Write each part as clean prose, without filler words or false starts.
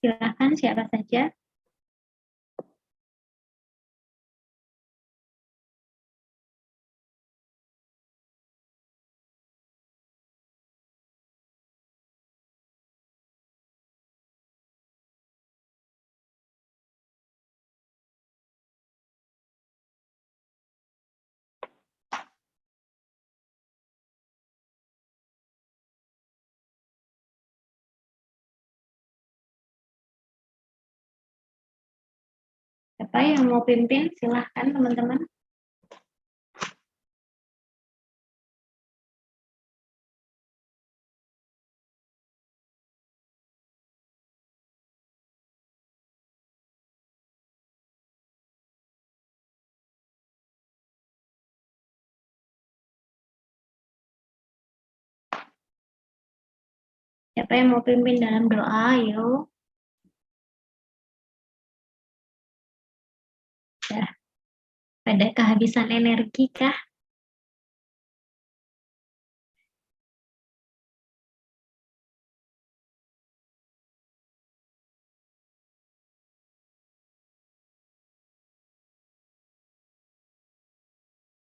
Silakan siapa saja. Siapa yang mau pimpin? Silahkan teman-teman. Siapa yang mau pimpin dalam doa? Ayo. Ya. Ada kehabisan energi kah?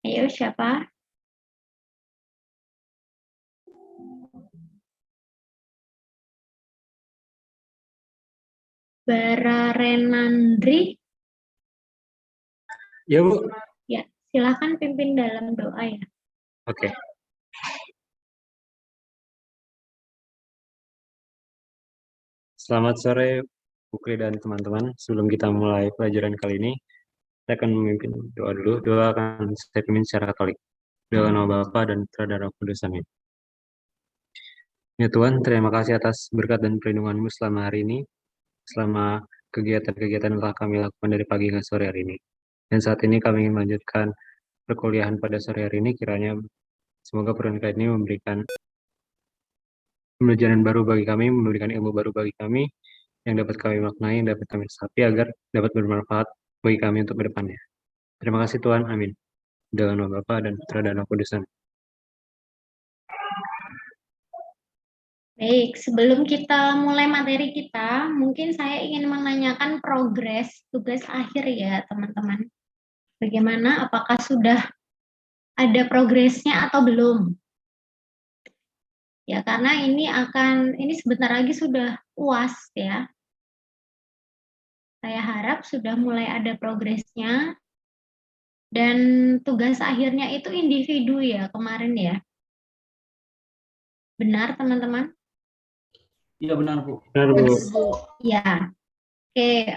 Ayo siapa? Bara Renandri. Ya, Bu. Ya, silakan pimpin dalam doa ya. Oke. Selamat sore, Bukri dan teman-teman. Sebelum kita mulai pelajaran kali ini, saya akan memimpin doa dulu. Doa akan saya pimpin secara Katolik. Doa nama Bapa dan Putra dan Roh Kudus. Amin. Ya Tuhan, terima kasih atas berkat dan perlindungan-Mu selama hari ini, selama kegiatan-kegiatan yang telah kami lakukan dari pagi hingga sore hari ini. Dan saat ini kami ingin melanjutkan perkuliahan pada sore hari ini, kiranya semoga perkuliahan ini memberikan pembelajaran baru bagi kami, memberikan ilmu baru bagi kami, yang dapat kami maknai, yang dapat kami resapi, agar dapat bermanfaat bagi kami untuk ke depannya. Terima kasih Tuhan, amin. Dalam nama Bapa dan Putra dan Roh Kudus. Baik, sebelum kita mulai materi kita, mungkin saya ingin menanyakan progres tugas akhir ya teman-teman. Bagaimana, apakah sudah ada progresnya atau belum? Ya, karena ini sebentar lagi sudah UAS ya. Saya harap sudah mulai ada progresnya. Dan tugas akhirnya itu individu ya kemarin ya. Benar teman-teman? Iya benar Bu. Benar Bu. Ya. Oke.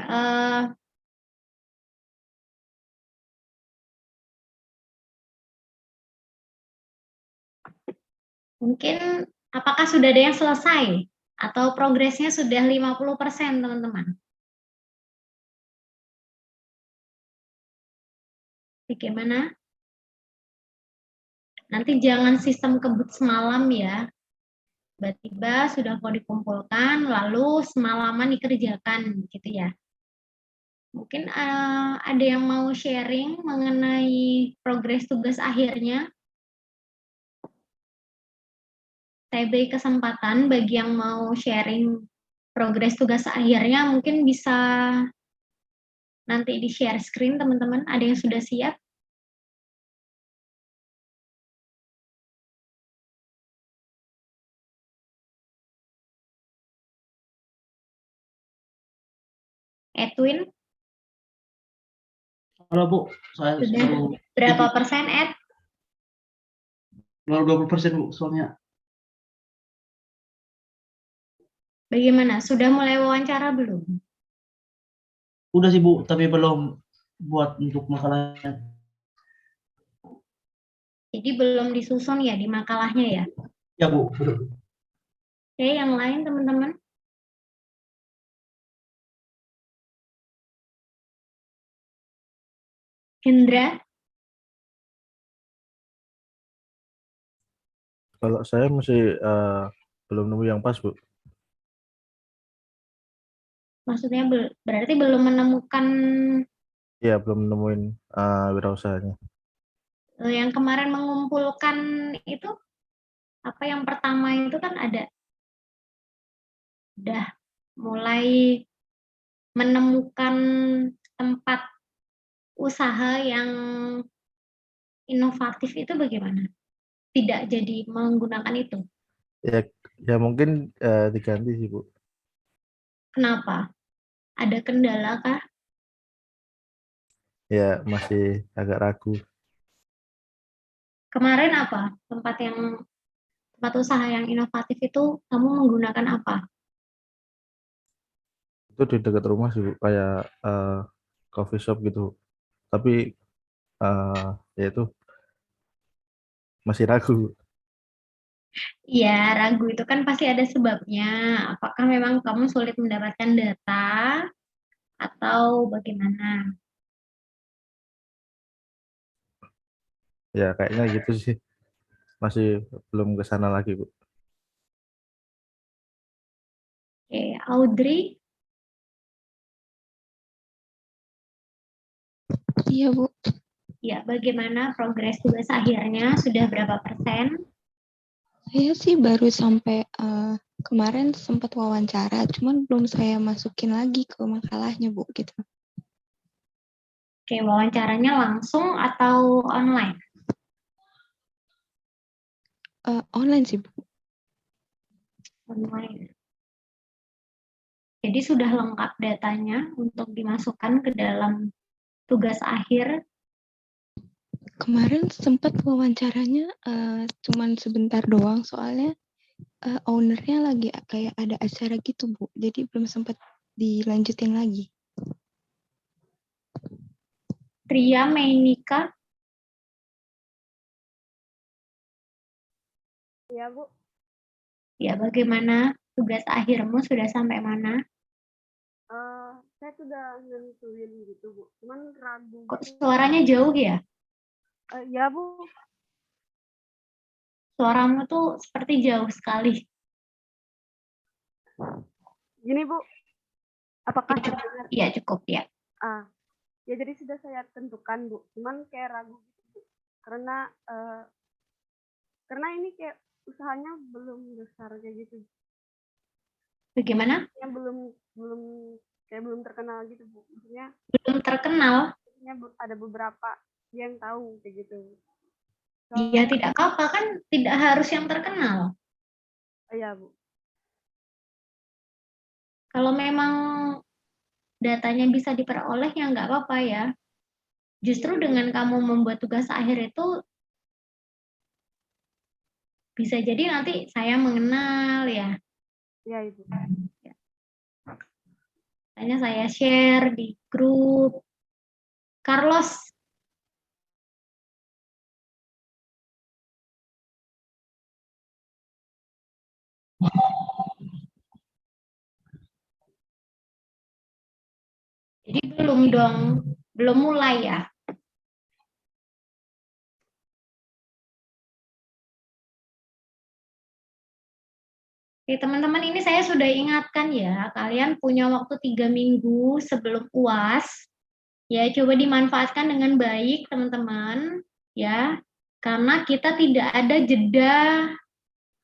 Mungkin apakah sudah ada yang selesai? Atau progresnya sudah 50% teman-teman? Bagaimana? Nanti jangan sistem kebut semalam ya. Tiba-tiba sudah mau dikumpulkan, lalu semalaman dikerjakan gitu ya. Mungkin ada yang mau sharing mengenai progres tugas akhirnya. Saya beri kesempatan bagi yang mau sharing progres tugas akhirnya, mungkin bisa nanti di share screen teman-teman. Ada yang sudah siap? Edwin? Halo Bu, saya Sudah berapa persen, Ed? 20% Bu, soalnya. Bagaimana? Sudah mulai wawancara belum? Udah sih Bu, tapi belum buat untuk makalahnya. Jadi belum disusun ya di makalahnya ya? Ya Bu, betul. Oke, yang lain teman-teman? Hendra? Kalau saya masih belum nemu yang pas, Bu. Maksudnya berarti belum menemukan Iya, belum nemuin wirausahanya. yang kemarin mengumpulkan itu, apa yang pertama itu kan ada udah mulai menemukan tempat usaha yang inovatif itu bagaimana? Tidak jadi menggunakan itu. Ya mungkin diganti sih Bu. Kenapa? Ada kendala kah? Ya masih agak ragu. Kemarin apa? Tempat usaha yang inovatif itu kamu menggunakan apa? Itu di dekat rumah sih Bu, kayak coffee shop gitu. Tapi ya itu masih ragu. Iya, ragu itu kan pasti ada sebabnya. Apakah memang kamu sulit mendapatkan data atau bagaimana? Ya kayaknya gitu sih. Masih belum ke sana lagi Bu. Oke, Audrey, Iya, Bu. ya bagaimana progres tugas akhirnya? Sudah berapa persen? Saya sih baru sampai kemarin sempat wawancara, cuman belum saya masukin lagi ke makalahnya, Bu, gitu. Oke, wawancaranya langsung atau online? Online sih, Bu. Online. Jadi sudah lengkap datanya untuk dimasukkan ke dalam tugas akhir. Kemarin sempat wawancaranya cuman sebentar doang, soalnya ownernya lagi kayak ada acara gitu, Bu. Jadi belum sempat dilanjutin lagi. Tria Meinika, Iya, Bu. ya bagaimana tugas akhirmu sudah sampai mana? Saya sudah nentuin gitu, Bu. Cuman ragu Kok gitu. suaranya jauh ya? Ya, Bu. Suaramu tuh seperti jauh sekali. Gini, Bu. Apakah dengar? Iya cukup ya. Ya jadi sudah saya tentukan, Bu. Cuman kayak ragu gitu, Bu. Karena ini kayak usahanya belum besar kayak gitu. Bagaimana? Yang belum terkenal gitu, Bu. Maksudnya Belum terkenal. ada beberapa yang tahu kayak gitu. Iya tidak apa-apa kan, tidak harus yang terkenal. Iya, Bu. Kalau memang datanya bisa diperoleh ya nggak apa-apa ya. Justru dengan kamu membuat tugas akhir itu bisa jadi nanti saya mengenal ya. Iya, Ibu. Hanya saya share di grup. Carlos, jadi belum dong, belum mulai ya. Oke, teman-teman ini saya sudah ingatkan ya, kalian punya waktu 3 minggu sebelum UAS. Ya, coba dimanfaatkan dengan baik, teman-teman. Ya, karena kita tidak ada jeda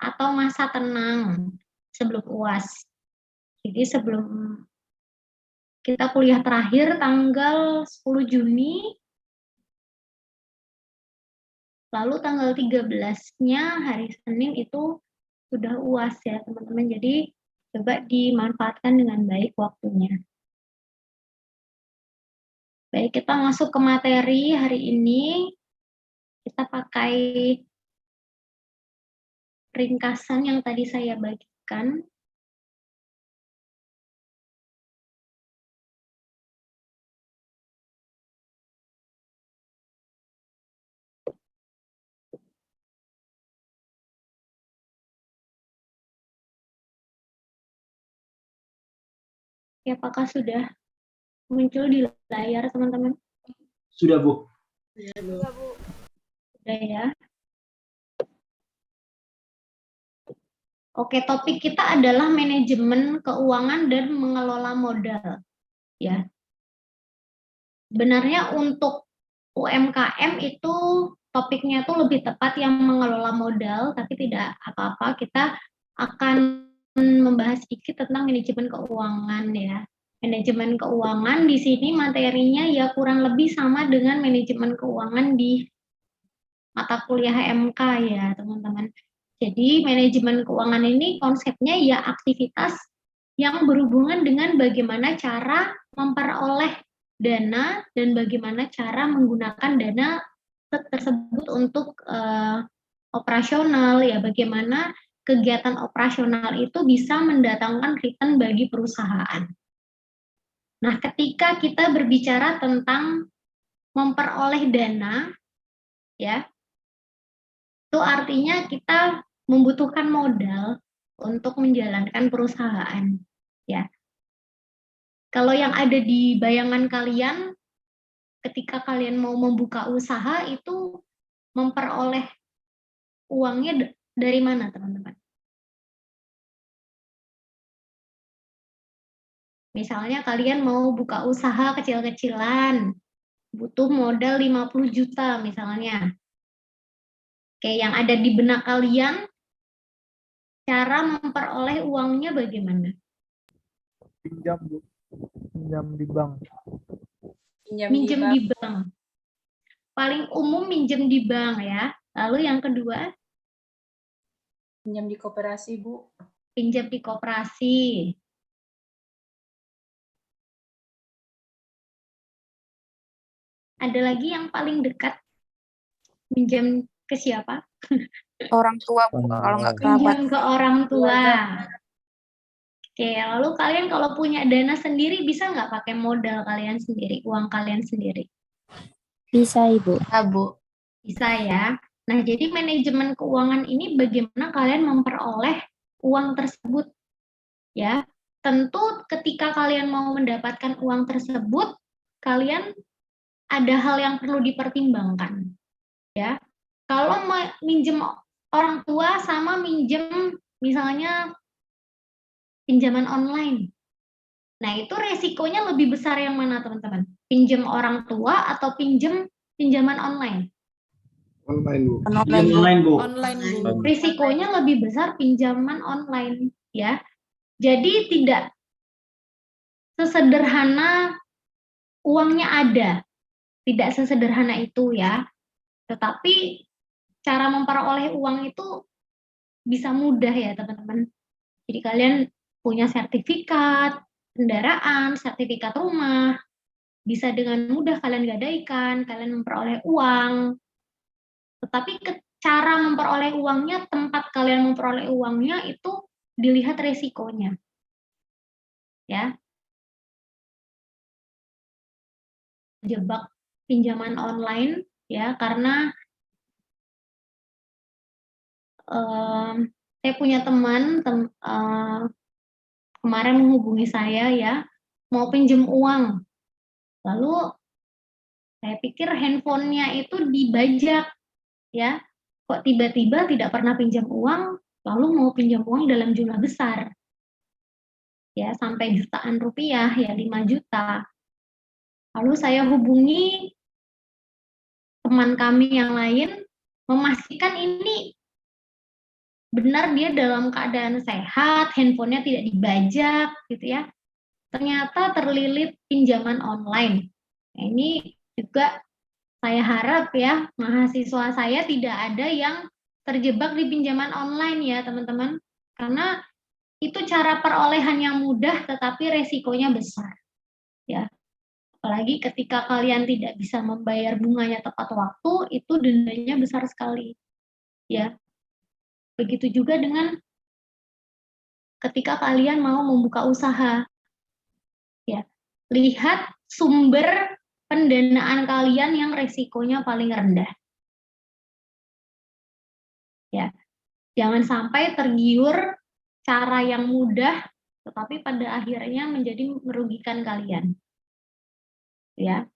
atau masa tenang sebelum UAS. Jadi sebelum kita kuliah terakhir tanggal 10 Juni, lalu tanggal 13-nya hari Senin itu sudah UAS ya teman-teman. Jadi coba dimanfaatkan dengan baik waktunya. Baik, kita masuk ke materi hari ini. Kita pakai ringkasan yang tadi saya bagikan. Ya, apakah sudah muncul di layar teman-teman? Sudah, Bu. Iya, Bu. Sudah ya. Oke, topik kita adalah manajemen keuangan dan mengelola modal. Ya. Sebenarnya untuk UMKM itu topiknya tuh lebih tepat yang mengelola modal, tapi tidak apa-apa, kita akan membahas sedikit tentang manajemen keuangan ya. Manajemen keuangan di sini materinya ya kurang lebih sama dengan manajemen keuangan di mata kuliah MK ya teman-teman. Jadi manajemen keuangan ini konsepnya ya aktivitas yang berhubungan dengan bagaimana cara memperoleh dana dan bagaimana cara menggunakan dana tersebut untuk operasional ya, bagaimana kegiatan operasional itu bisa mendatangkan return bagi perusahaan. Nah, ketika kita berbicara tentang memperoleh dana, ya, itu artinya kita membutuhkan modal untuk menjalankan perusahaan, ya. Kalau yang ada di bayangan kalian, ketika kalian mau membuka usaha itu memperoleh uangnya dari mana, teman-teman? Misalnya kalian mau buka usaha kecil-kecilan, butuh modal 50 juta misalnya. Oke, yang ada di benak kalian, cara memperoleh uangnya bagaimana? Pinjam, Bu. Pinjam di bank. Minjem di bank. Paling umum minjem di bank ya. Lalu yang kedua? Pinjam di koperasi, Bu. Pinjam di koperasi. Ada lagi yang paling dekat? Minjem ke siapa? Orang tua, Bu, kalau nggak kerabat. Pinjam ke orang tua. Oke, lalu kalian kalau punya dana sendiri bisa nggak pakai modal kalian sendiri, uang kalian sendiri? Bisa, Ibu. Ya, Bu. Bisa ya. Nah, jadi manajemen keuangan ini bagaimana kalian memperoleh uang tersebut. Ya, tentu ketika kalian mau mendapatkan uang tersebut, kalian ada hal yang perlu dipertimbangkan. Ya, kalau minjem orang tua sama minjem misalnya pinjaman online. Nah, itu resikonya lebih besar yang mana, teman-teman? Pinjam orang tua atau pinjaman online? Online, Bu. Online, Bu. Risikonya lebih besar pinjaman online, ya. Jadi tidak sesederhana uangnya ada. Tidak sesederhana itu ya. Tetapi cara memperoleh uang itu bisa mudah ya, teman-teman. Jadi kalian punya sertifikat kendaraan, sertifikat rumah, bisa dengan mudah kalian gadaikan, kalian memperoleh uang. Tetapi cara memperoleh uangnya, tempat kalian memperoleh uangnya itu dilihat resikonya. Ya. Jebak pinjaman online ya, karena saya punya teman kemarin menghubungi saya ya, mau pinjam uang. Lalu saya pikir handphonenya itu dibajak ya. Kok tiba-tiba tidak pernah pinjam uang, lalu mau pinjam uang dalam jumlah besar. Ya, sampai jutaan rupiah ya, 5 juta. Lalu saya hubungi teman kami yang lain, memastikan ini benar dia dalam keadaan sehat, handphonenya tidak dibajak gitu ya. Ternyata terlilit pinjaman online. Nah, ini juga saya harap ya mahasiswa saya tidak ada yang terjebak di pinjaman online ya teman-teman. Karena itu cara perolehan yang mudah tetapi resikonya besar. Ya. Apalagi ketika kalian tidak bisa membayar bunganya tepat waktu, itu dendanya besar sekali. Ya. Begitu juga dengan ketika kalian mau membuka usaha. Ya. Lihat sumber pendanaan kalian yang resikonya paling rendah. Ya. Jangan sampai tergiur cara yang mudah tetapi pada akhirnya menjadi merugikan kalian. Ya.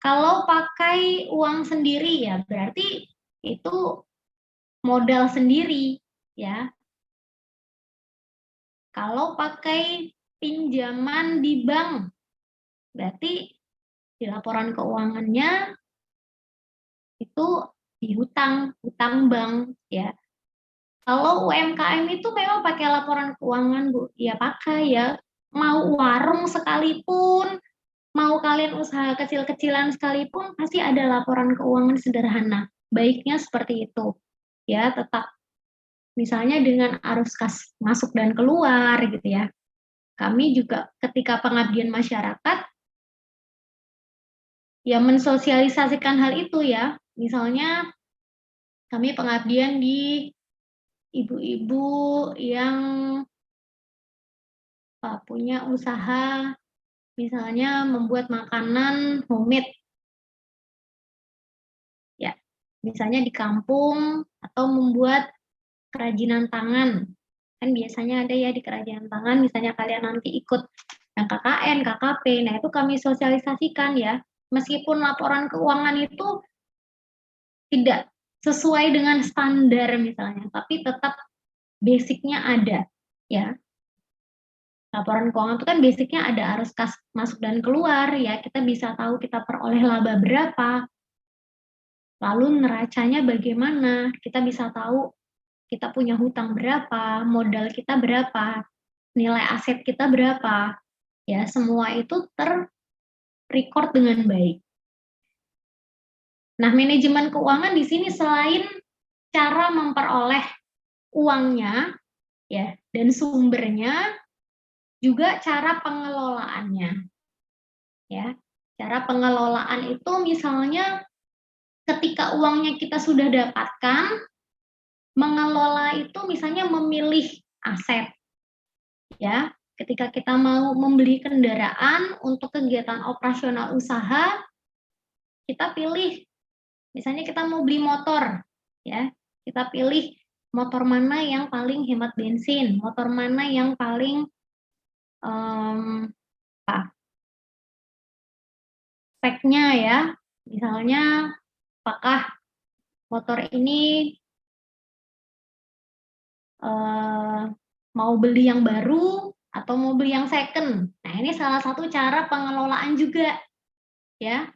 Kalau pakai uang sendiri ya berarti itu modal sendiri ya. Kalau pakai pinjaman di bank berarti di laporan keuangannya itu di hutang bank ya. Kalau UMKM itu memang pakai laporan keuangan, Bu. Ya pakai ya. Mau warung sekalipun, mau kalian usaha kecil-kecilan sekalipun, pasti ada laporan keuangan sederhana. Baiknya seperti itu. Ya, tetap misalnya dengan arus kas masuk dan keluar gitu ya. Kami juga ketika pengabdian masyarakat ya mensosialisasikan hal itu ya. Misalnya kami pengabdian di ibu-ibu yang punya usaha misalnya membuat makanan homemade ya, misalnya di kampung atau membuat kerajinan tangan. Kan biasanya ada ya di kerajinan tangan, misalnya kalian nanti ikut yang KKN, KKP, nah itu kami sosialisasikan ya. Meskipun laporan keuangan itu tidak sesuai dengan standar misalnya, tapi tetap basicnya ada ya. Laporan keuangan itu kan basicnya ada arus kas masuk dan keluar ya, kita bisa tahu kita peroleh laba berapa, lalu neracanya bagaimana, kita bisa tahu kita punya hutang berapa, modal kita berapa, nilai aset kita berapa, ya semua itu terrecord dengan baik. Nah, manajemen keuangan di sini selain cara memperoleh uangnya, ya dan sumbernya, juga cara pengelolaannya. Ya, cara pengelolaan itu misalnya ketika uangnya kita sudah dapatkan, mengelola itu misalnya memilih aset. Ya, ketika kita mau membeli kendaraan untuk kegiatan operasional usaha, kita pilih misalnya kita mau beli motor, ya, kita pilih motor mana yang paling hemat bensin, motor mana yang paling speknya ya, misalnya apakah motor ini mau beli yang baru atau mau beli yang second. Nah, ini salah satu cara pengelolaan juga ya.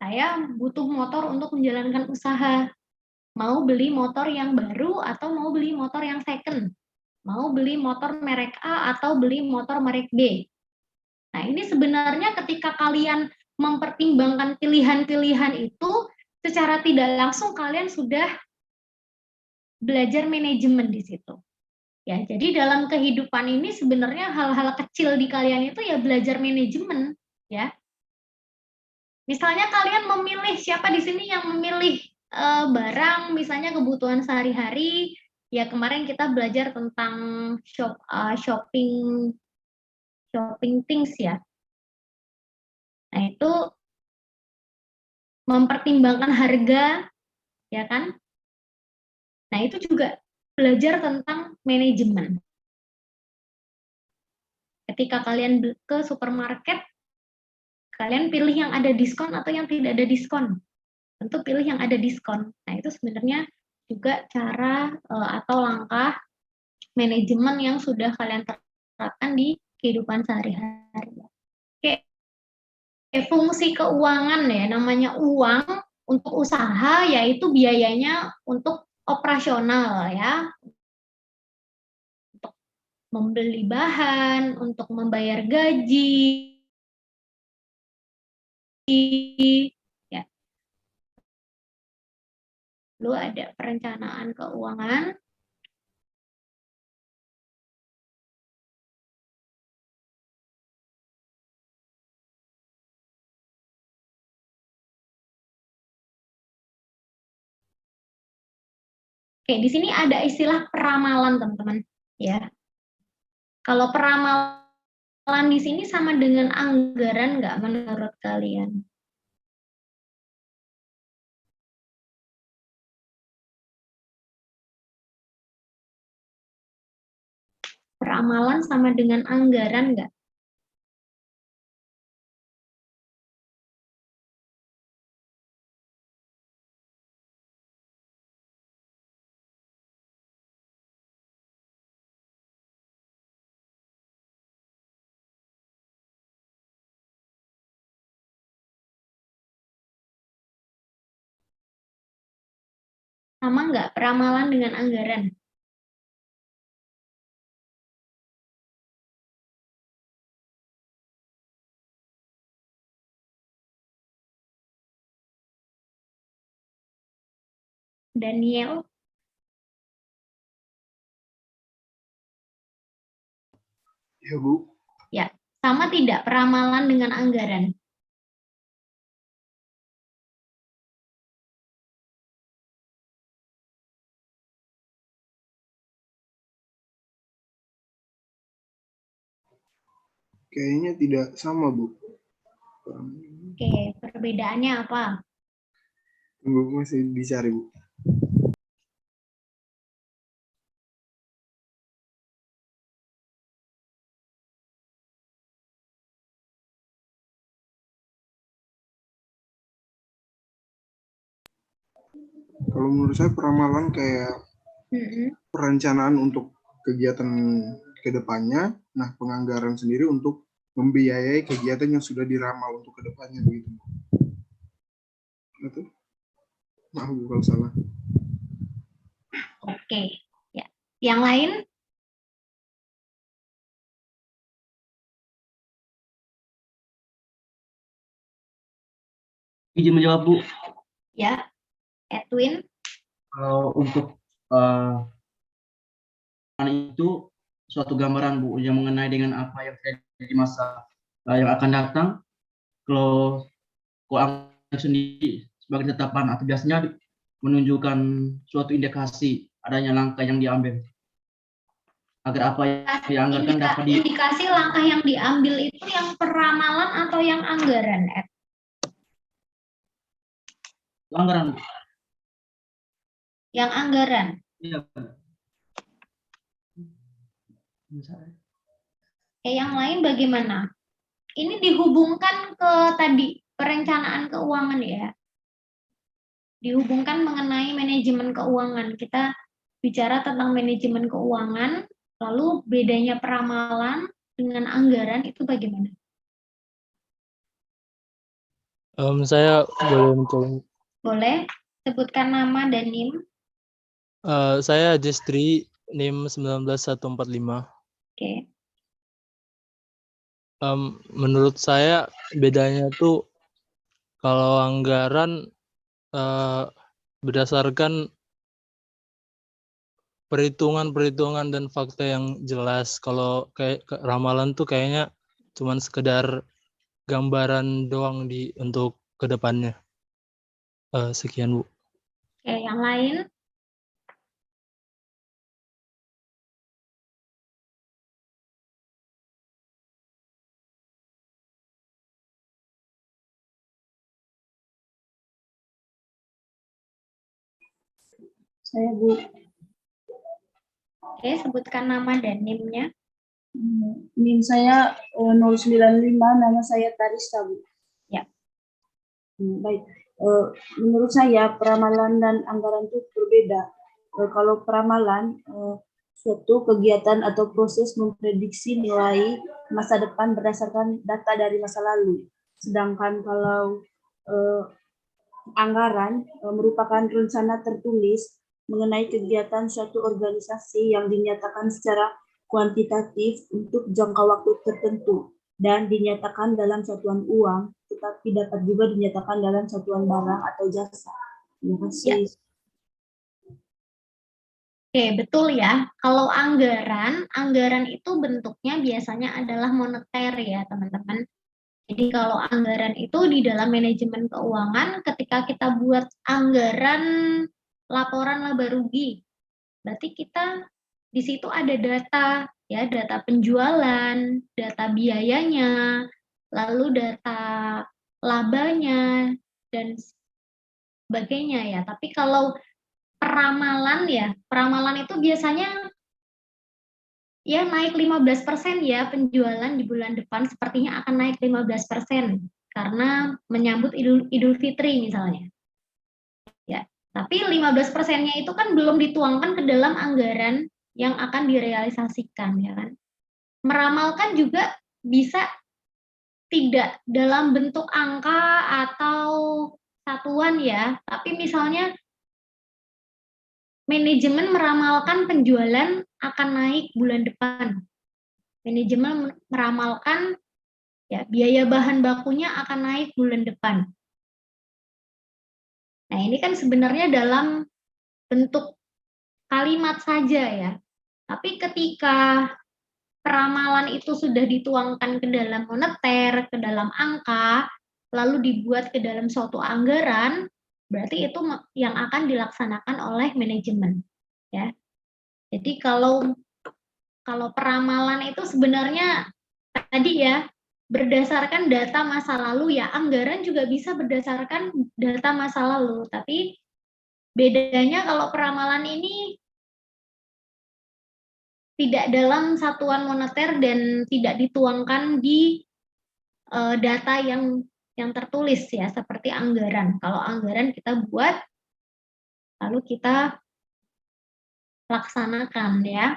Saya butuh motor untuk menjalankan usaha. Mau beli motor yang baru atau mau beli motor yang second. Mau beli motor merek A atau beli motor merek B. Nah, ini sebenarnya ketika kalian mempertimbangkan pilihan-pilihan itu, secara tidak langsung kalian sudah belajar manajemen di situ. Ya, jadi dalam kehidupan ini sebenarnya hal-hal kecil di kalian itu ya belajar manajemen, ya. Misalnya kalian memilih, siapa di sini yang memilih barang, misalnya kebutuhan sehari-hari, ya kemarin kita belajar tentang shopping things ya. Nah, itu mempertimbangkan harga, ya kan? Nah, itu juga belajar tentang manajemen. Ketika kalian ke supermarket, kalian pilih yang ada diskon atau yang tidak ada diskon. Tentu pilih yang ada diskon. Nah, itu sebenarnya juga cara atau langkah manajemen yang sudah kalian terapkan di kehidupan sehari-hari. Oke, fungsi keuangan ya, namanya uang untuk usaha yaitu biayanya untuk operasional ya, untuk membeli bahan, untuk membayar gaji, ya. Lalu ada perencanaan keuangan. Oke, di sini ada istilah peramalan, teman-teman. Ya, kalau peramalan di sini sama dengan anggaran nggak menurut kalian? Peramalan sama dengan anggaran nggak? Sama nggak peramalan dengan anggaran? Daniel? Ya, Bu. Ya, sama tidak peramalan dengan anggaran? Kayaknya tidak sama, Bu. Oke, perbedaannya apa? Tunggu, masih dicari, Bu. Kalau menurut saya peramalan kayak perencanaan untuk kegiatan ke depannya, nah penganggaran sendiri untuk membiayai kegiatan yang sudah diramal untuk ke depannya begitu. Betul? Maaf Bu kalau salah. Oke, ya. Yang lain? Izin menjawab Bu. Ya, Edwin? Kalau untuk itu suatu gambaran Bu yang mengenai dengan apa yang terjadi di masa yang akan datang. Kalau keuangan sendiri sebagai tetapan atau biasanya menunjukkan suatu indikasi adanya langkah yang diambil agar apa yang dianggarkan dapat Indikasi langkah yang diambil itu yang peramalan atau yang anggaran, Ed? Anggaran. Yang anggaran. Iya. Yang lain bagaimana? Ini dihubungkan ke tadi perencanaan keuangan ya. Dihubungkan mengenai manajemen keuangan. Kita bicara tentang manajemen keuangan, lalu bedanya peramalan dengan anggaran itu bagaimana? Saya boleh mencoba. Boleh, sebutkan nama dan NIM. Saya Jestri, NIM 19145. Oke. Menurut saya bedanya tuh kalau anggaran berdasarkan perhitungan dan fakta yang jelas. Kalau kayak ramalan tuh kayaknya cuman sekedar gambaran doang untuk kedepannya. Sekian Bu. Oke, yang lain? Saya Bu. Oke, sebutkan nama dan NIM-nya. NIM saya 095, nama saya Tarista Bu. Ya. Baik. Menurut saya peramalan dan anggaran itu berbeda. Kalau peramalan suatu kegiatan atau proses memprediksi nilai masa depan berdasarkan data dari masa lalu. Sedangkan kalau anggaran merupakan rencana tertulis mengenai kegiatan suatu organisasi yang dinyatakan secara kuantitatif untuk jangka waktu tertentu dan dinyatakan dalam satuan uang, tetapi dapat juga dinyatakan dalam satuan barang atau jasa. Terima kasih. Ya. Oke, betul ya. Kalau anggaran itu bentuknya biasanya adalah moneter ya, teman-teman. Jadi kalau anggaran itu di dalam manajemen keuangan, ketika kita buat anggaran laporan laba rugi, berarti kita di situ ada data, ya, data penjualan, data biayanya, lalu data labanya, dan sebagainya ya. Tapi kalau peramalan itu biasanya ya naik 15% ya, penjualan di bulan depan sepertinya akan naik 15% karena menyambut Idul Fitri misalnya. Ya, tapi 15%-nya itu kan belum dituangkan ke dalam anggaran yang akan direalisasikan ya kan. Meramalkan juga bisa tidak dalam bentuk angka atau satuan ya, tapi misalnya manajemen meramalkan penjualan akan naik bulan depan. Manajemen meramalkan ya biaya bahan bakunya akan naik bulan depan. Nah, ini kan sebenarnya dalam bentuk kalimat saja ya. Tapi ketika peramalan itu sudah dituangkan ke dalam moneter, ke dalam angka, lalu dibuat ke dalam suatu anggaran, berarti itu yang akan dilaksanakan oleh manajemen, ya. Jadi kalau peramalan itu sebenarnya tadi ya berdasarkan data masa lalu ya, anggaran juga bisa berdasarkan data masa lalu, tapi bedanya kalau peramalan ini tidak dalam satuan moneter dan tidak dituangkan di data yang tertulis ya, seperti anggaran. Kalau anggaran kita buat, lalu kita laksanakan ya.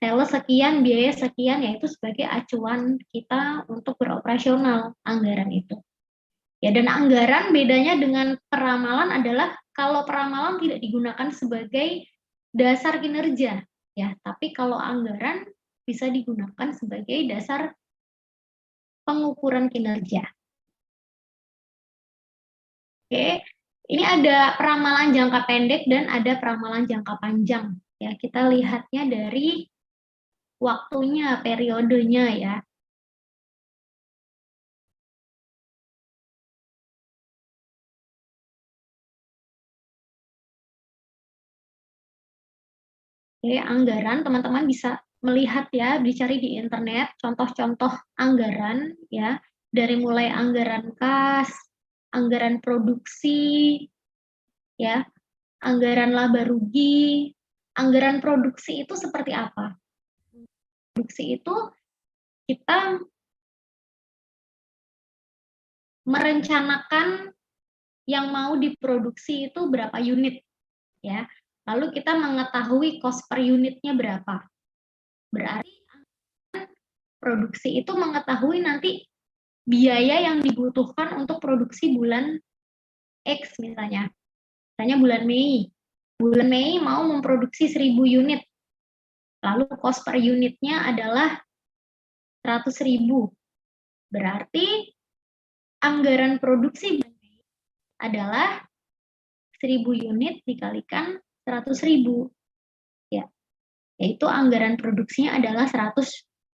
Sales sekian, biaya sekian, yaitu sebagai acuan kita untuk beroperasional anggaran itu. Ya, dan anggaran bedanya dengan peramalan adalah kalau peramalan tidak digunakan sebagai dasar kinerja, ya, tapi kalau anggaran bisa digunakan sebagai dasar pengukuran kinerja. Oke, ini ada peramalan jangka pendek dan ada peramalan jangka panjang. Ya, kita lihatnya dari waktunya, periodenya ya. Oke, anggaran teman-teman bisa melihat ya, dicari di internet contoh-contoh anggaran ya, dari mulai anggaran kas, anggaran produksi, ya, anggaran laba rugi. Anggaran produksi itu seperti apa? Produksi itu kita merencanakan yang mau diproduksi itu berapa unit, ya. Lalu kita mengetahui cost per unitnya berapa. Berarti produksi itu mengetahui nanti biaya yang dibutuhkan untuk produksi bulan X misalnya. Misalnya bulan Mei. Bulan Mei mau memproduksi 1000 unit. Lalu cost per unitnya adalah 100.000. Berarti anggaran produksi adalah 1000 unit dikalikan 100.000. Ya. Yaitu anggaran produksinya adalah 100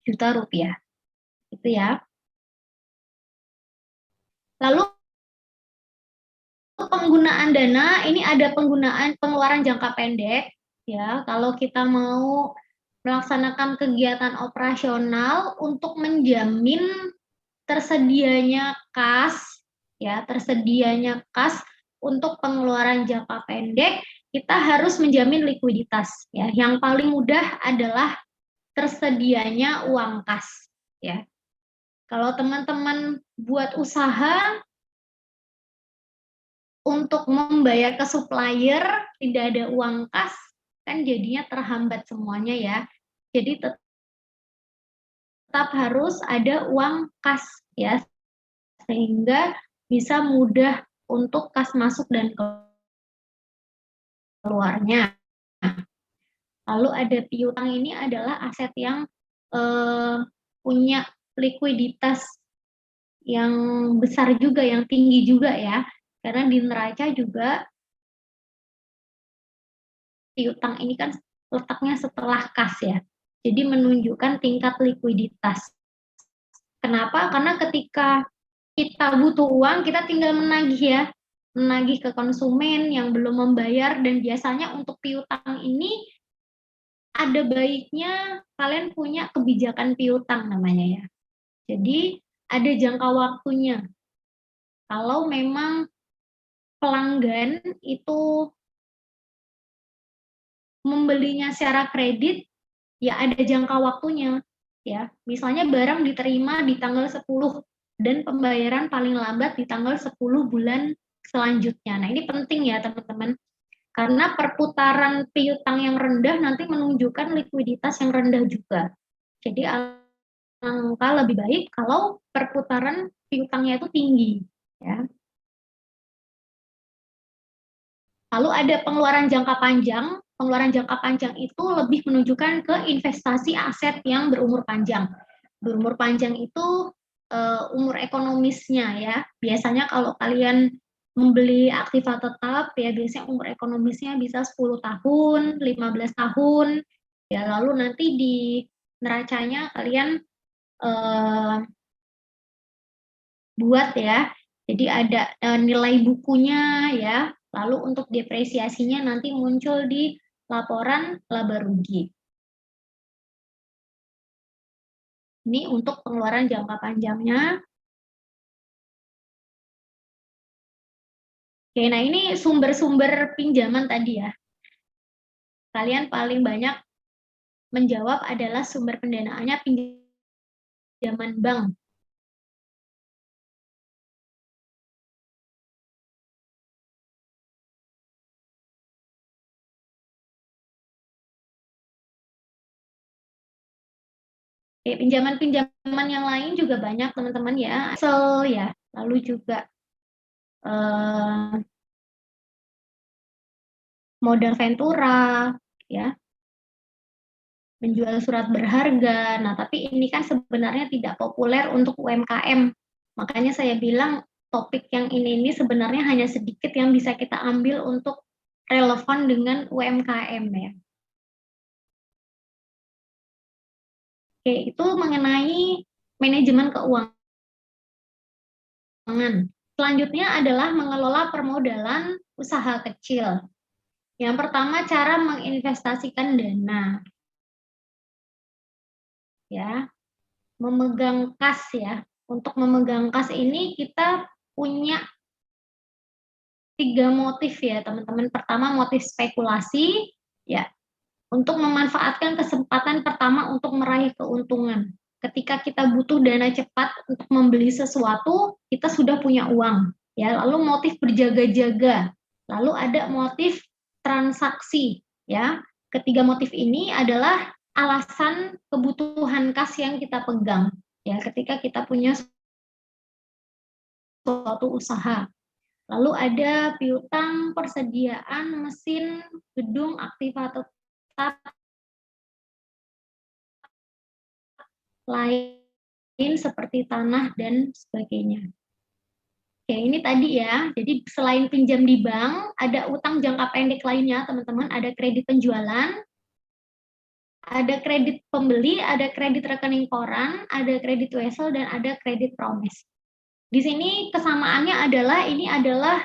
juta rupiah. Itu ya. Lalu penggunaan dana, ini ada penggunaan pengeluaran jangka pendek ya. Kalau kita mau melaksanakan kegiatan operasional untuk menjamin tersedianya kas ya, tersedianya kas untuk pengeluaran jangka pendek, kita harus menjamin likuiditas ya. Yang paling mudah adalah tersedianya uang kas ya. Kalau teman-teman buat usaha untuk membayar ke supplier tidak ada uang kas, kan jadinya terhambat semuanya ya. Jadi tetap harus ada uang kas ya, sehingga bisa mudah untuk kas masuk dan keluarnya. Lalu ada piutang, ini adalah aset yang punya likuiditas yang besar juga, yang tinggi juga ya. Karena di neraca juga piutang ini kan letaknya setelah kas ya. Jadi menunjukkan tingkat likuiditas. Kenapa? Karena ketika kita butuh uang, kita tinggal menagih ya. Menagih ke konsumen yang belum membayar, dan biasanya untuk piutang ini ada baiknya kalian punya kebijakan piutang namanya ya. Jadi ada jangka waktunya. Kalau memang pelanggan itu membelinya secara kredit, ya ada jangka waktunya ya. Misalnya barang diterima di tanggal 10 dan pembayaran paling lambat di tanggal 10 bulan selanjutnya. Nah, ini penting ya teman-teman. Karena perputaran piutang yang rendah nanti menunjukkan likuiditas yang rendah juga. Jadi angka lebih baik kalau perputaran piutangnya itu tinggi ya. Lalu ada pengeluaran jangka panjang. Pengeluaran jangka panjang itu lebih menunjukkan ke investasi aset yang berumur panjang. Berumur panjang itu umur ekonomisnya ya. Biasanya kalau kalian membeli aktiva tetap ya biasanya umur ekonomisnya bisa 10 tahun, 15 tahun. Ya lalu nanti di neracanya kalian buat ya. Jadi ada nilai bukunya ya. Lalu untuk depresiasinya nanti muncul di laporan laba rugi. Ini untuk pengeluaran jangka panjangnya. Oke, nah ini sumber-sumber pinjaman tadi ya. Kalian paling banyak menjawab adalah sumber pendanaannya pinjaman bank. Pinjaman-pinjaman yang lain juga banyak teman-teman ya. Ya, lalu juga modal ventura ya. Menjual surat berharga. Nah, tapi ini kan sebenarnya tidak populer untuk UMKM. Makanya saya bilang topik yang ini sebenarnya hanya sedikit yang bisa kita ambil untuk relevan dengan UMKM ya. Oke, itu mengenai manajemen keuangan. Selanjutnya adalah mengelola permodalan usaha kecil. Yang pertama, cara menginvestasikan dana. Ya, memegang kas ya. Untuk memegang kas ini kita punya 3 motif ya, teman-teman. Pertama, motif spekulasi ya. Untuk memanfaatkan kesempatan pertama untuk meraih keuntungan. Ketika kita butuh dana cepat untuk membeli sesuatu, kita sudah punya uang. Ya, lalu motif berjaga-jaga. Lalu ada motif transaksi. Ya, ketiga motif ini adalah alasan kebutuhan kas yang kita pegang. Ya, ketika kita punya suatu usaha. Lalu ada piutang, persediaan, mesin, gedung, aktiva tetap lain seperti tanah dan sebagainya. Oke, ini tadi ya. Jadi selain pinjam di bank, ada utang jangka pendek lainnya, teman-teman. Ada kredit penjualan, ada kredit pembeli, ada kredit rekening koran, ada kredit wesel, dan ada kredit promise. Di sini kesamaannya adalah ini adalah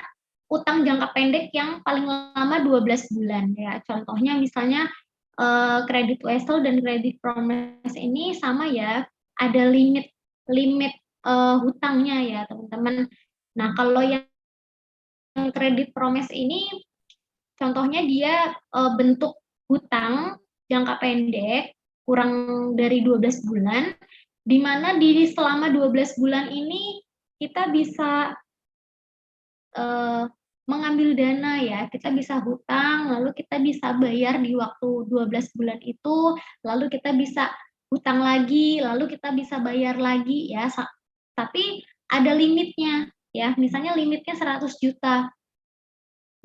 utang jangka pendek yang paling lama 12 bulan ya. Contohnya misalnya kredit wesel dan kredit promise ini sama ya, ada limit hutangnya ya teman-teman. Nah kalau yang kredit promise ini contohnya dia bentuk hutang jangka pendek kurang dari 12 bulan, di mana di selama 12 bulan ini kita bisa mengambil dana ya, kita bisa hutang, lalu kita bisa bayar di waktu 12 bulan itu, lalu kita bisa hutang lagi, lalu kita bisa bayar lagi ya. Tapi ada limitnya ya, misalnya limitnya 100 juta.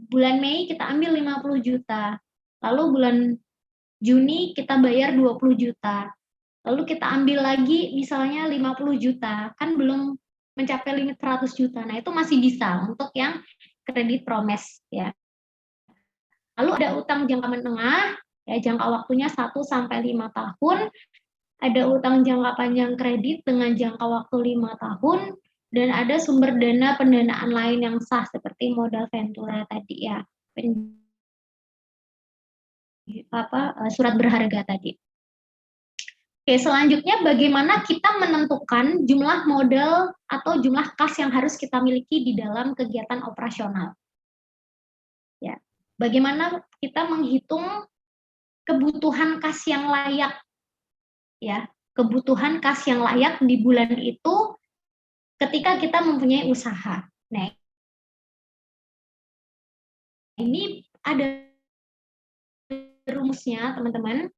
Bulan Mei kita ambil 50 juta, lalu bulan Juni kita bayar 20 juta, lalu kita ambil lagi misalnya 50 juta, kan belum mencapai limit 100 juta. Nah, itu masih bisa untuk yang kredit promise ya. Lalu ada utang jangka menengah ya, jangka waktunya 1 sampai 5 tahun. Ada utang jangka panjang kredit dengan jangka waktu 5 tahun, dan ada sumber dana pendanaan lain yang sah seperti modal ventura tadi ya. Surat berharga tadi. Oke, selanjutnya bagaimana kita menentukan jumlah modal atau jumlah kas yang harus kita miliki di dalam kegiatan operasional. Ya, bagaimana kita menghitung kebutuhan kas yang layak, ya, kebutuhan kas yang layak di bulan itu ketika kita mempunyai usaha. Nah, ini ada rumusnya, teman-teman.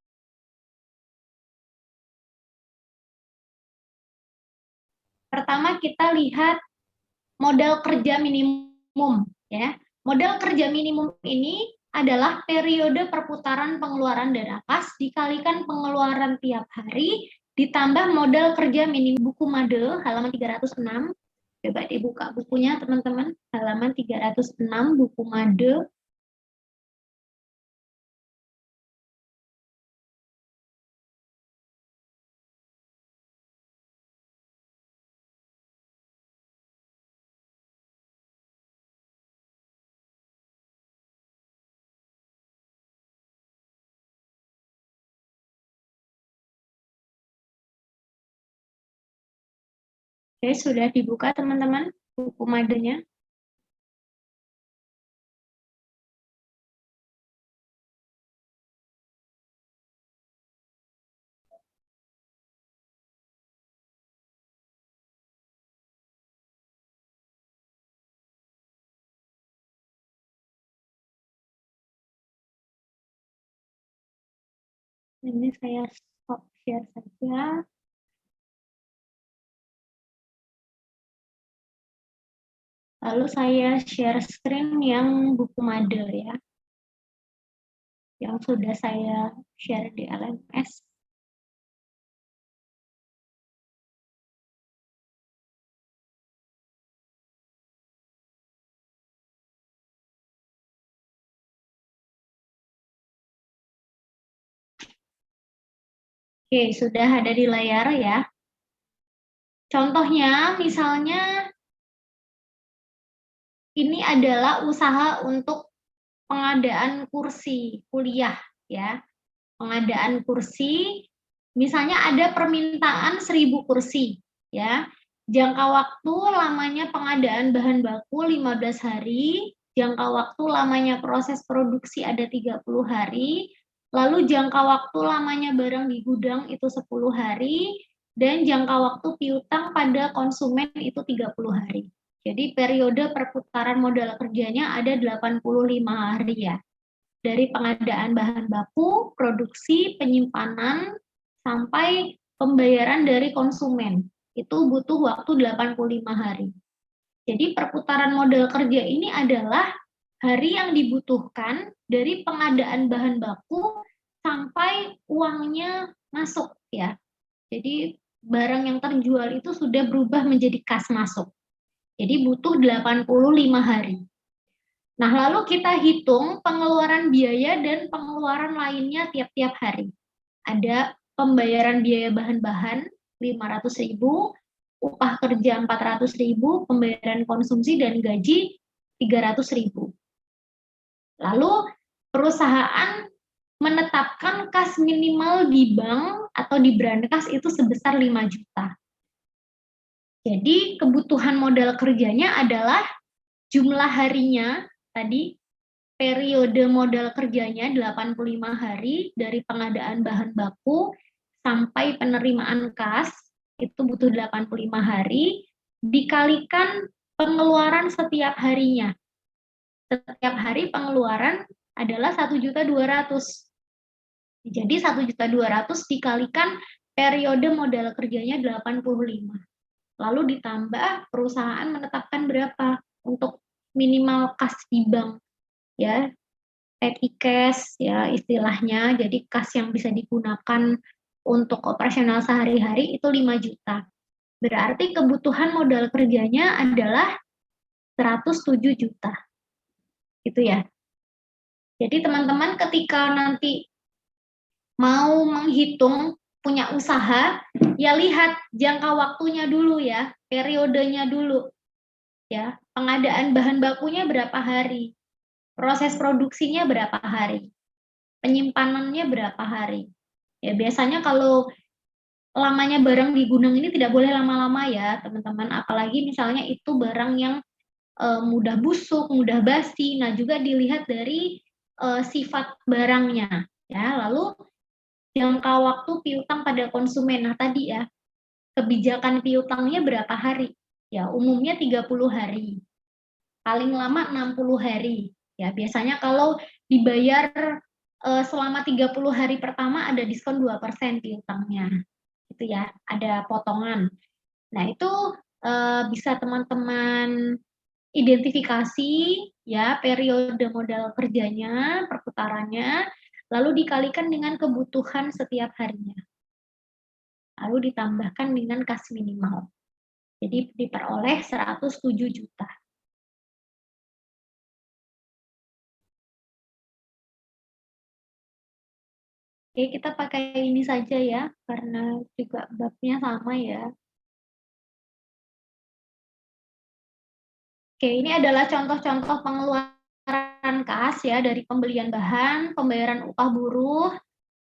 Pertama kita lihat modal kerja minimum ya. Modal kerja minimum ini adalah periode perputaran pengeluaran dana kas dikalikan pengeluaran tiap hari ditambah modal kerja minimum. Buku Made halaman 306. Coba dibuka bukunya teman-teman, halaman 306 buku Made. Oke, sudah dibuka teman-teman buku Madenya. Ini saya stop share saja. Lalu saya share screen yang buku Made ya. Yang sudah saya share di LMS. Oke, sudah ada di layar ya. Contohnya, misalnya ini adalah usaha untuk pengadaan kursi kuliah ya. Pengadaan kursi, misalnya ada permintaan 1000 kursi ya. Jangka waktu lamanya pengadaan bahan baku 15 hari, jangka waktu lamanya proses produksi ada 30 hari, lalu jangka waktu lamanya barang di gudang itu 10 hari, dan jangka waktu piutang pada konsumen itu 30 hari. Jadi periode perputaran modal kerjanya ada 85 hari ya. Dari pengadaan bahan baku, produksi, penyimpanan, sampai pembayaran dari konsumen. Itu butuh waktu 85 hari. Jadi perputaran modal kerja ini adalah hari yang dibutuhkan dari pengadaan bahan baku sampai uangnya masuk ya. Jadi barang yang terjual itu sudah berubah menjadi kas masuk. Jadi butuh 85 hari. Nah, lalu kita hitung pengeluaran biaya dan pengeluaran lainnya tiap-tiap hari. Ada pembayaran biaya bahan-bahan 500.000, upah kerja 400.000, pembayaran konsumsi dan gaji 300.000. Lalu perusahaan menetapkan kas minimal di bank atau di brankas itu sebesar 5 juta. Jadi kebutuhan modal kerjanya adalah jumlah harinya tadi, periode modal kerjanya 85 hari dari pengadaan bahan baku sampai penerimaan kas, itu butuh 85 hari, dikalikan pengeluaran setiap harinya. Setiap hari pengeluaran adalah 1.200.000. Jadi 1.200.000 dikalikan periode modal kerjanya 85. Lalu ditambah perusahaan menetapkan berapa untuk minimal kas di bank ya, petty cash ya istilahnya, jadi kas yang bisa digunakan untuk operasional sehari-hari itu 5 juta. Berarti kebutuhan modal kerjanya adalah 107 juta. Gitu ya. Jadi teman-teman ketika nanti mau menghitung punya usaha, ya lihat jangka waktunya dulu ya, periodenya dulu. Ya, pengadaan bahan bakunya berapa hari? Proses produksinya berapa hari? Penyimpanannya berapa hari? Ya, biasanya kalau lamanya barang di gudang ini tidak boleh lama-lama ya, teman-teman. Apalagi misalnya itu barang yang mudah busuk, mudah basi. Nah, juga dilihat dari sifat barangnya. Ya, lalu jangka waktu piutang pada konsumen. Nah, tadi ya, kebijakan piutangnya berapa hari? Ya, umumnya 30 hari. Paling lama 60 hari. Ya, biasanya kalau dibayar selama 30 hari pertama ada diskon 2% piutangnya. Gitu ya, ada potongan. Nah, itu bisa teman-teman identifikasi ya periode modal kerjanya, perputarannya, lalu dikalikan dengan kebutuhan setiap harinya. Lalu ditambahkan dengan kas minimal. Jadi diperoleh 107 juta. Oke, kita pakai ini saja ya, karena juga babnya sama ya. Oke, ini adalah contoh-contoh pengeluaran kas ya, dari pembelian bahan, pembayaran upah buruh,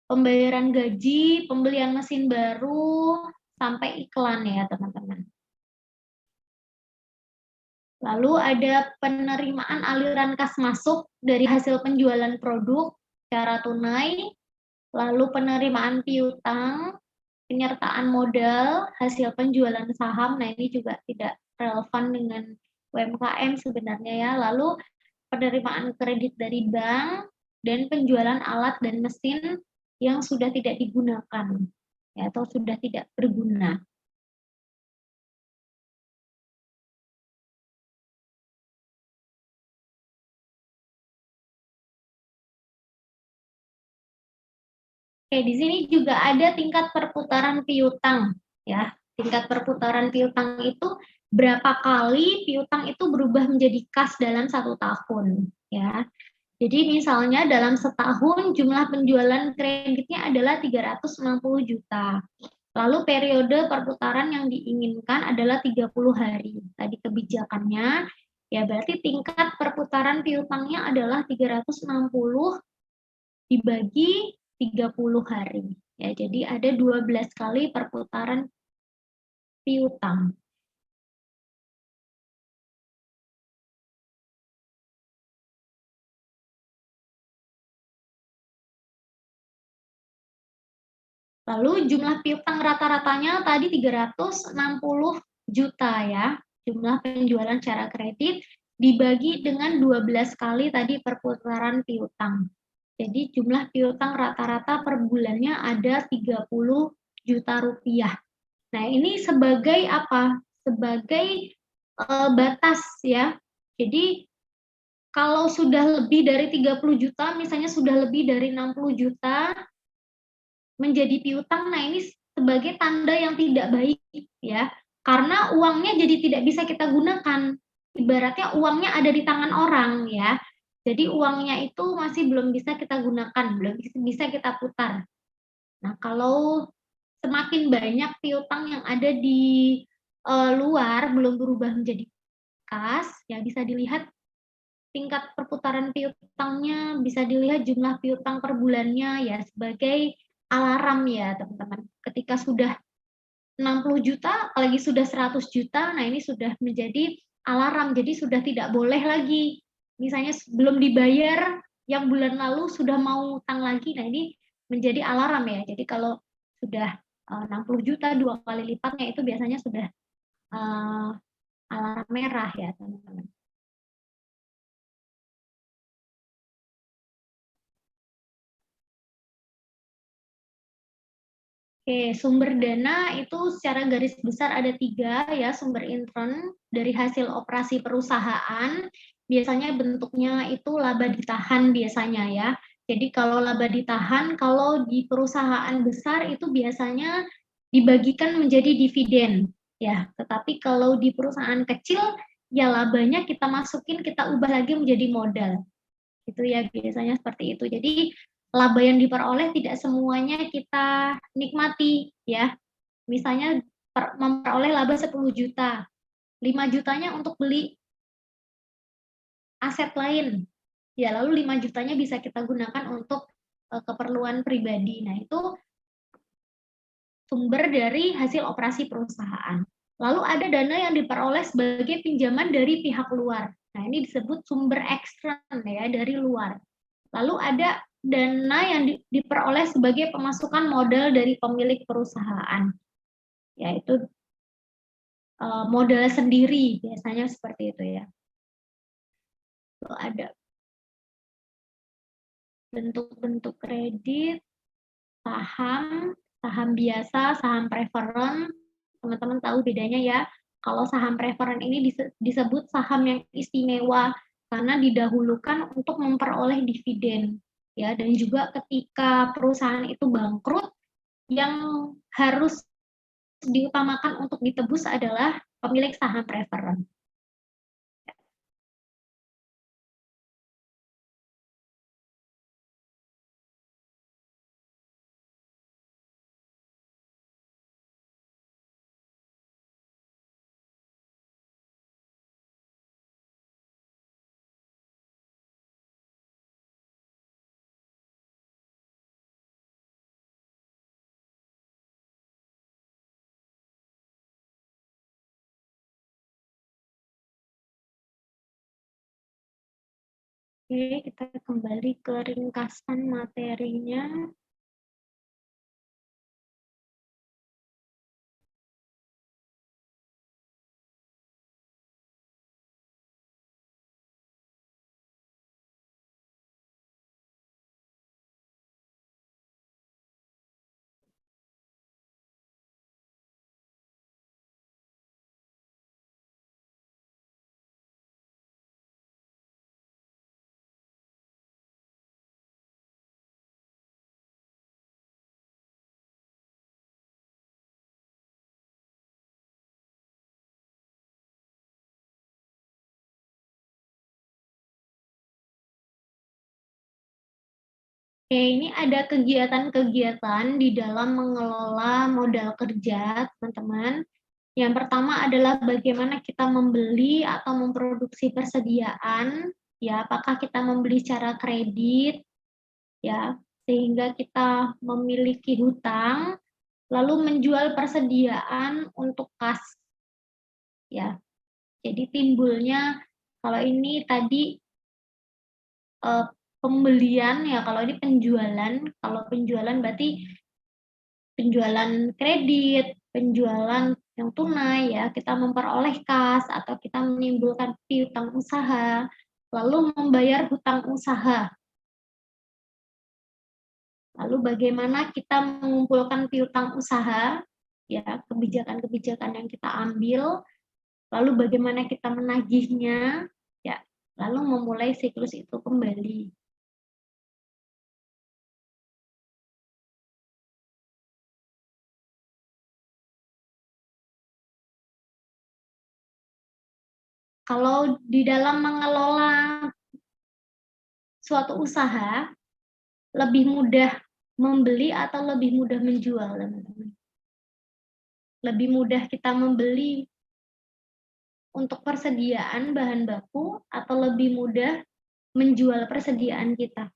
pembayaran gaji, pembelian mesin baru, sampai iklan ya teman-teman. Lalu ada penerimaan aliran kas masuk dari hasil penjualan produk secara tunai, lalu penerimaan piutang, penyertaan modal, hasil penjualan saham, nah ini juga tidak relevan dengan UMKM sebenarnya ya. Lalu penerimaan kredit dari bank, dan penjualan alat dan mesin yang sudah tidak digunakan ya, atau sudah tidak berguna. Oke, di sini juga ada tingkat perputaran piutang ya. Tingkat perputaran piutang itu berapa kali piutang itu berubah menjadi kas dalam 1 tahun ya. Jadi misalnya dalam setahun jumlah penjualan kreditnya adalah 360 juta. Lalu periode perputaran yang diinginkan adalah 30 hari. Tadi kebijakannya ya berarti tingkat perputaran piutangnya adalah 360 dibagi 30 hari. Ya, jadi ada 12 kali perputaran piutang. Lalu jumlah piutang rata-ratanya tadi 360 juta ya. Jumlah penjualan secara kredit dibagi dengan 12 kali tadi perputaran piutang. Jadi jumlah piutang rata-rata per bulannya ada 30 juta rupiah. Nah, ini sebagai apa? Sebagai batas ya. Jadi kalau sudah lebih dari 30 juta, misalnya sudah lebih dari 60 juta menjadi piutang, nah ini sebagai tanda yang tidak baik ya. Karena uangnya jadi tidak bisa kita gunakan. Ibaratnya uangnya ada di tangan orang ya. Jadi uangnya itu masih belum bisa kita gunakan, belum bisa kita putar. Nah, kalau semakin banyak piutang yang ada di luar belum berubah menjadi kas, ya bisa dilihat tingkat perputaran piutangnya, bisa dilihat jumlah piutang per bulannya ya sebagai alarm ya teman-teman. Ketika sudah 60 juta, apalagi sudah 100 juta, nah ini sudah menjadi alarm, jadi sudah tidak boleh lagi. Misalnya belum dibayar yang bulan lalu sudah mau utang lagi, nah ini menjadi alarm ya. Jadi kalau sudah 60 juta 2 kali lipatnya itu biasanya sudah alarm merah ya teman-teman. Oke, sumber dana itu secara garis besar ada 3 ya, sumber intern dari hasil operasi perusahaan, biasanya bentuknya itu laba ditahan biasanya ya. Jadi kalau laba ditahan, kalau di perusahaan besar itu biasanya dibagikan menjadi dividen ya. Tetapi kalau di perusahaan kecil ya labanya kita masukin, kita ubah lagi menjadi modal. Gitu ya, biasanya seperti itu. Jadi laba yang diperoleh tidak semuanya kita nikmati ya. Misalnya memperoleh laba 10 juta, 5 jutanya untuk beli aset lain. Ya, lalu 5 jutanya bisa kita gunakan untuk keperluan pribadi. Nah, itu sumber dari hasil operasi perusahaan. Lalu ada dana yang diperoleh sebagai pinjaman dari pihak luar. Nah, ini disebut sumber ekstern ya, dari luar. Lalu ada dana yang diperoleh sebagai pemasukan modal dari pemilik perusahaan, yaitu modal sendiri, biasanya seperti itu ya. Lalu ada bentuk-bentuk kredit, saham, saham biasa, saham preferen, teman-teman tahu bedanya ya. Kalau saham preferen ini disebut saham yang istimewa karena didahulukan untuk memperoleh dividen, ya. Dan juga ketika perusahaan itu bangkrut, yang harus diutamakan untuk ditebus adalah pemilik saham preferen. Oke, kita kembali ke ringkasan materinya. Oke, ini ada kegiatan-kegiatan di dalam mengelola modal kerja, teman-teman. Yang pertama adalah bagaimana kita membeli atau memproduksi persediaan, ya, apakah kita membeli secara kredit, ya, sehingga kita memiliki hutang, lalu menjual persediaan untuk kas, ya. Jadi timbulnya, kalau ini tadi pembelian, ya, kalau ini penjualan. Kalau penjualan berarti penjualan kredit, penjualan yang tunai, ya, kita memperoleh kas atau kita menimbulkan piutang usaha, lalu membayar hutang usaha. Lalu bagaimana kita mengumpulkan piutang usaha, ya, kebijakan-kebijakan yang kita ambil, lalu bagaimana kita menagihnya, ya, lalu memulai siklus itu kembali. Kalau di dalam mengelola suatu usaha, lebih mudah membeli atau lebih mudah menjual, teman-teman? Lebih mudah kita membeli untuk persediaan bahan baku atau lebih mudah menjual persediaan kita?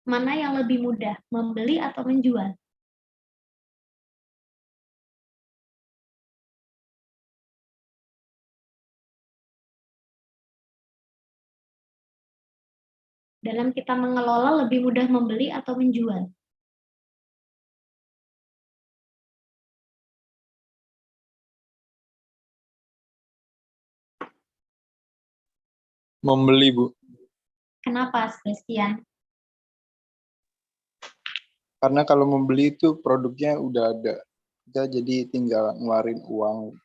Mana yang lebih mudah, membeli atau menjual? Dalam kita mengelola lebih mudah membeli atau menjual? Membeli, Bu. Kenapa, Sebastian? Karena kalau membeli itu produknya udah ada. Kita jadi tinggal ngeluarin uang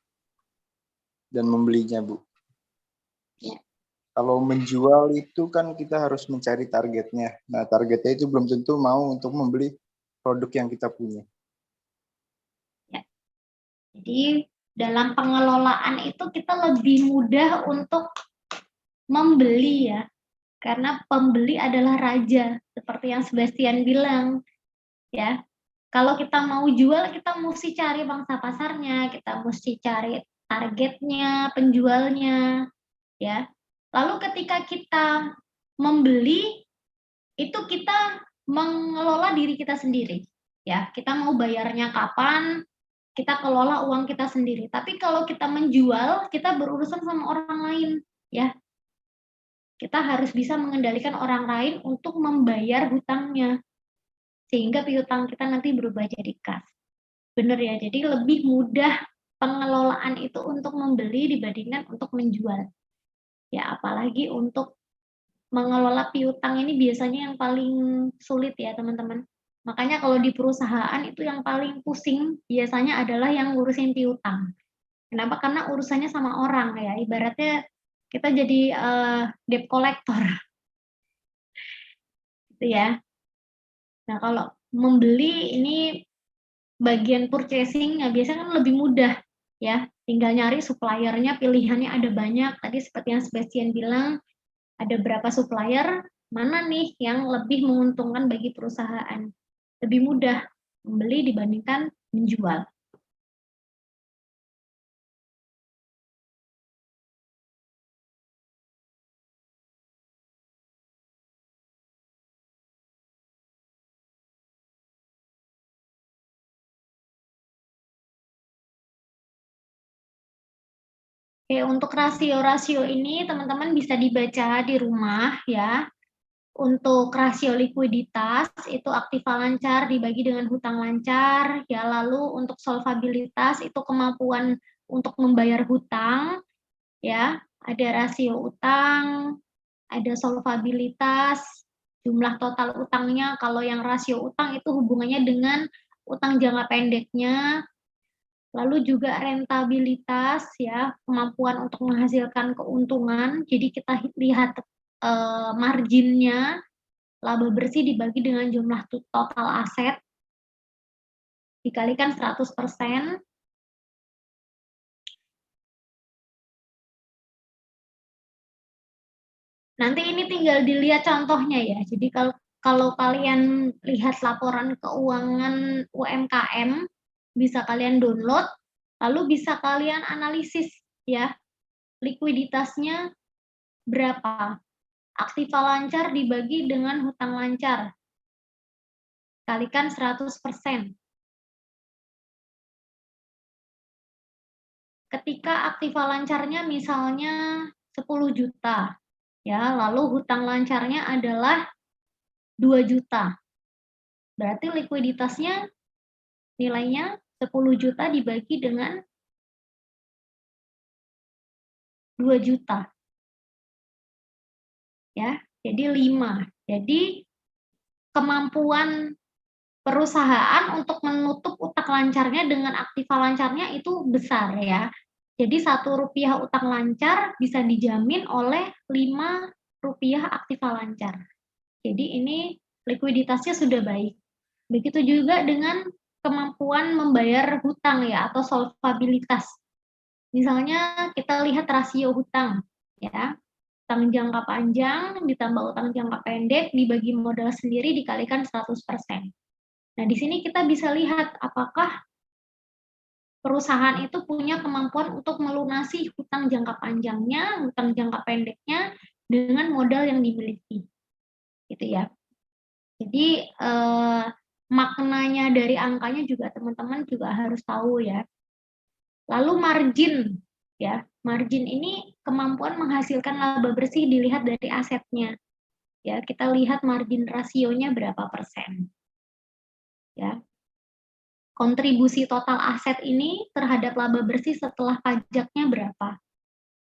dan membelinya, Bu. Ya. Kalau menjual itu kan kita harus mencari targetnya. Nah, targetnya itu belum tentu mau untuk membeli produk yang kita punya. Ya. Jadi dalam pengelolaan itu kita lebih mudah untuk membeli, ya. Karena pembeli adalah raja, seperti yang Sebastian bilang, ya. Kalau kita mau jual, kita mesti cari pangsa pasarnya, kita mesti cari targetnya, penjualnya, ya. Lalu ketika kita membeli, itu kita mengelola diri kita sendiri, ya. Kita mau bayarnya kapan, kita kelola uang kita sendiri. Tapi kalau kita menjual, kita berurusan sama orang lain, ya. Kita harus bisa mengendalikan orang lain untuk membayar hutangnya, sehingga piutang kita nanti berubah jadi kas. Benar, ya, jadi lebih mudah pengelolaan itu untuk membeli dibandingkan untuk menjual. Ya, apalagi untuk mengelola piutang ini biasanya yang paling sulit, ya, teman-teman. Makanya kalau di perusahaan itu yang paling pusing biasanya adalah yang ngurusin piutang. Kenapa? Karena urusannya sama orang, ya. Ibaratnya kita jadi debt collector. Gitu ya. Nah, kalau membeli ini bagian purchasing biasanya kan lebih mudah ya. Tinggal nyari suppliernya, pilihannya ada banyak. Tadi seperti yang Sebastian bilang, ada berapa supplier, mana nih yang lebih menguntungkan bagi perusahaan. Lebih mudah membeli dibandingkan menjual. Oke, untuk rasio-rasio ini teman-teman bisa dibaca di rumah ya. Untuk rasio likuiditas itu aktiva lancar dibagi dengan hutang lancar ya. Lalu untuk solvabilitas itu kemampuan untuk membayar hutang ya. Ada rasio utang, ada solvabilitas, jumlah total utangnya. Kalau yang rasio utang itu hubungannya dengan utang jangka pendeknya. Lalu juga rentabilitas ya, kemampuan untuk menghasilkan keuntungan. Jadi kita lihat marginnya, laba bersih dibagi dengan jumlah total aset dikalikan 100%. Nanti ini tinggal dilihat contohnya ya. Jadi kalau kalian lihat laporan keuangan UMKM, bisa kalian download, lalu bisa kalian analisis ya, likuiditasnya berapa. Aktiva lancar dibagi dengan hutang lancar, kalikan 100%. Ketika aktiva lancarnya misalnya 10 juta, ya, lalu hutang lancarnya adalah 2 juta. Berarti likuiditasnya nilainya 10 juta dibagi dengan 2 juta. Ya, jadi 5. Jadi kemampuan perusahaan untuk menutup utang lancarnya dengan aktiva lancarnya itu besar ya. Jadi Rp1 utang lancar bisa dijamin oleh Rp5 aktiva lancar. Jadi ini likuiditasnya sudah baik. Begitu juga dengan kemampuan membayar hutang ya, atau solvabilitas. Misalnya kita lihat rasio hutang ya. Utang jangka panjang ditambah utang jangka pendek dibagi modal sendiri dikalikan 100%. Nah, di sini kita bisa lihat apakah perusahaan itu punya kemampuan untuk melunasi hutang jangka panjangnya, hutang jangka pendeknya dengan modal yang dimiliki. Gitu ya. Jadi maknanya dari angkanya juga teman-teman juga harus tahu ya. Lalu margin ya. Margin ini kemampuan menghasilkan laba bersih dilihat dari asetnya. Ya, kita lihat margin rasionya berapa persen. Ya. Kontribusi total aset ini terhadap laba bersih setelah pajaknya berapa?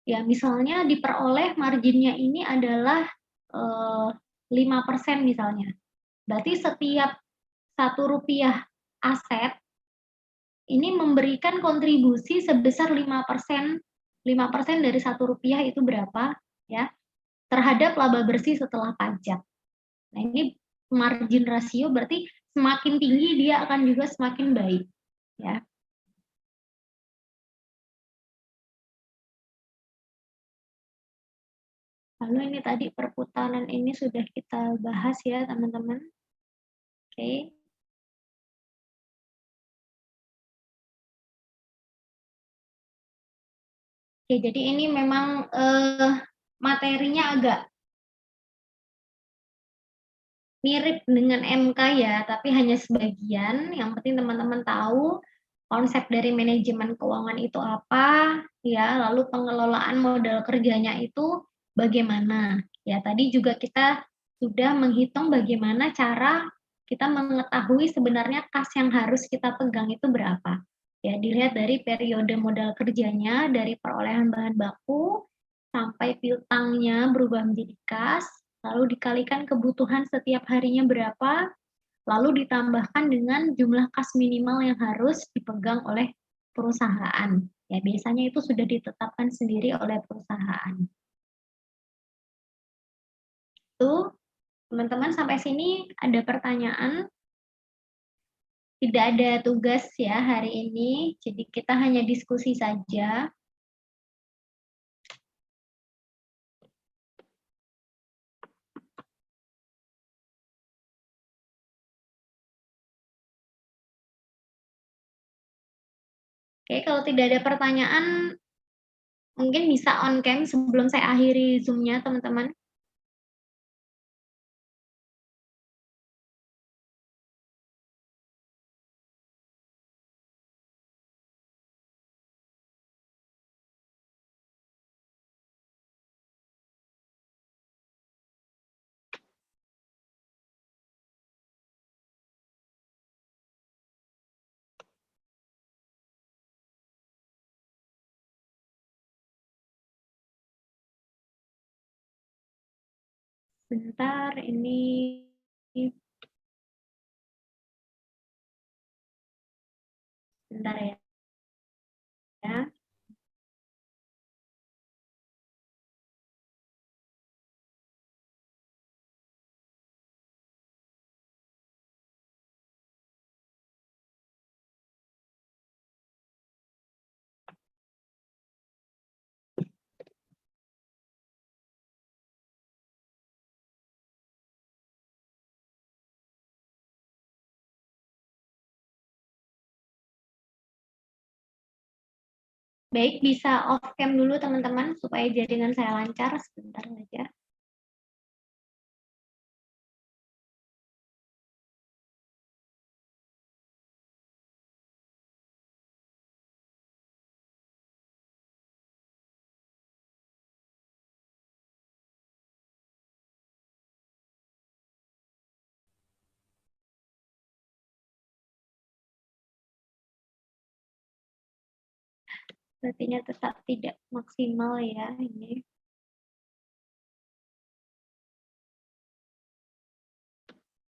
Ya, misalnya diperoleh marginnya ini adalah 5% misalnya. Berarti setiap Rp1 aset ini memberikan kontribusi sebesar 5%. 5% dari Rp1 itu berapa? Ya, terhadap laba bersih setelah pajak. Nah, ini margin rasio berarti semakin tinggi dia akan juga semakin baik. Ya. Lalu ini tadi perputaran ini sudah kita bahas ya teman-teman. Oke. Oke, jadi ini memang materinya agak mirip dengan MK ya, tapi hanya sebagian. Yang penting teman-teman tahu konsep dari manajemen keuangan itu apa, ya, lalu pengelolaan modal kerjanya itu bagaimana. Ya, tadi juga kita sudah menghitung bagaimana cara kita mengetahui sebenarnya kas yang harus kita pegang itu berapa. Ya, dilihat dari periode modal kerjanya, dari perolehan bahan baku, sampai piutangnya berubah menjadi kas, lalu dikalikan kebutuhan setiap harinya berapa, lalu ditambahkan dengan jumlah kas minimal yang harus dipegang oleh perusahaan. Ya, biasanya itu sudah ditetapkan sendiri oleh perusahaan. itu. Teman-teman sampai sini ada pertanyaan? Tidak ada tugas ya hari ini, jadi kita hanya diskusi saja. Oke, kalau tidak ada pertanyaan, mungkin bisa on cam sebelum saya akhiri Zoom-nya, teman-teman. Bentar, ini bentar ya. Baik, bisa off cam dulu teman-teman supaya jaringan saya lancar. Sebentar saja. Sepertinya tetap tidak maksimal ya ini.